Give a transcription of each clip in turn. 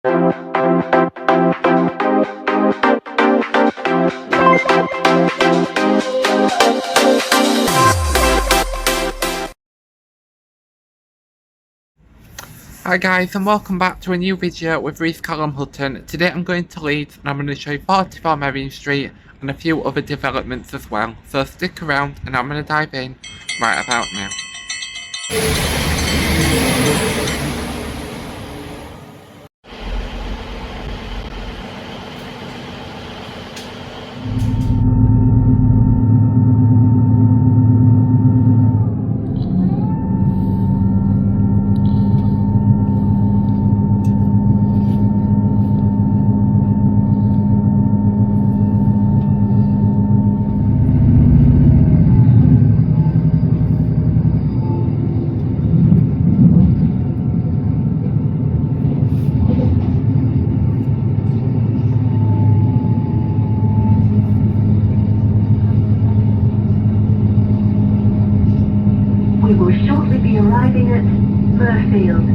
Hi guys, and welcome back to a new video with Reece Hutton. Today I'm going to Leeds and I'm going to show you 44 Merrion Street and a few other developments as well. So stick around and I'm going to dive in right about now. We will shortly be arriving at Burfield.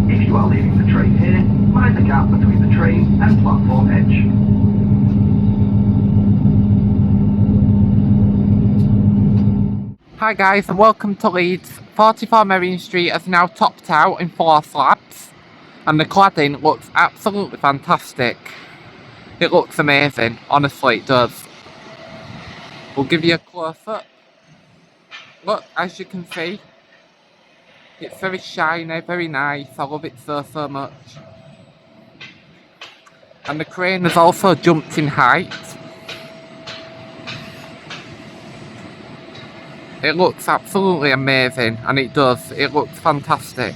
If you are leaving the train here, mind the gap between the train and platform edge. Hi guys, and welcome to Leeds. 44 Merrion Street is now topped out in 4 slabs and the cladding looks absolutely fantastic. It looks amazing, honestly it does. We'll give you a close-up. Look, as you can see, it's very shiny, very nice. I love it so much. And the crane has also jumped in height. It looks absolutely amazing, and it does. It looks fantastic.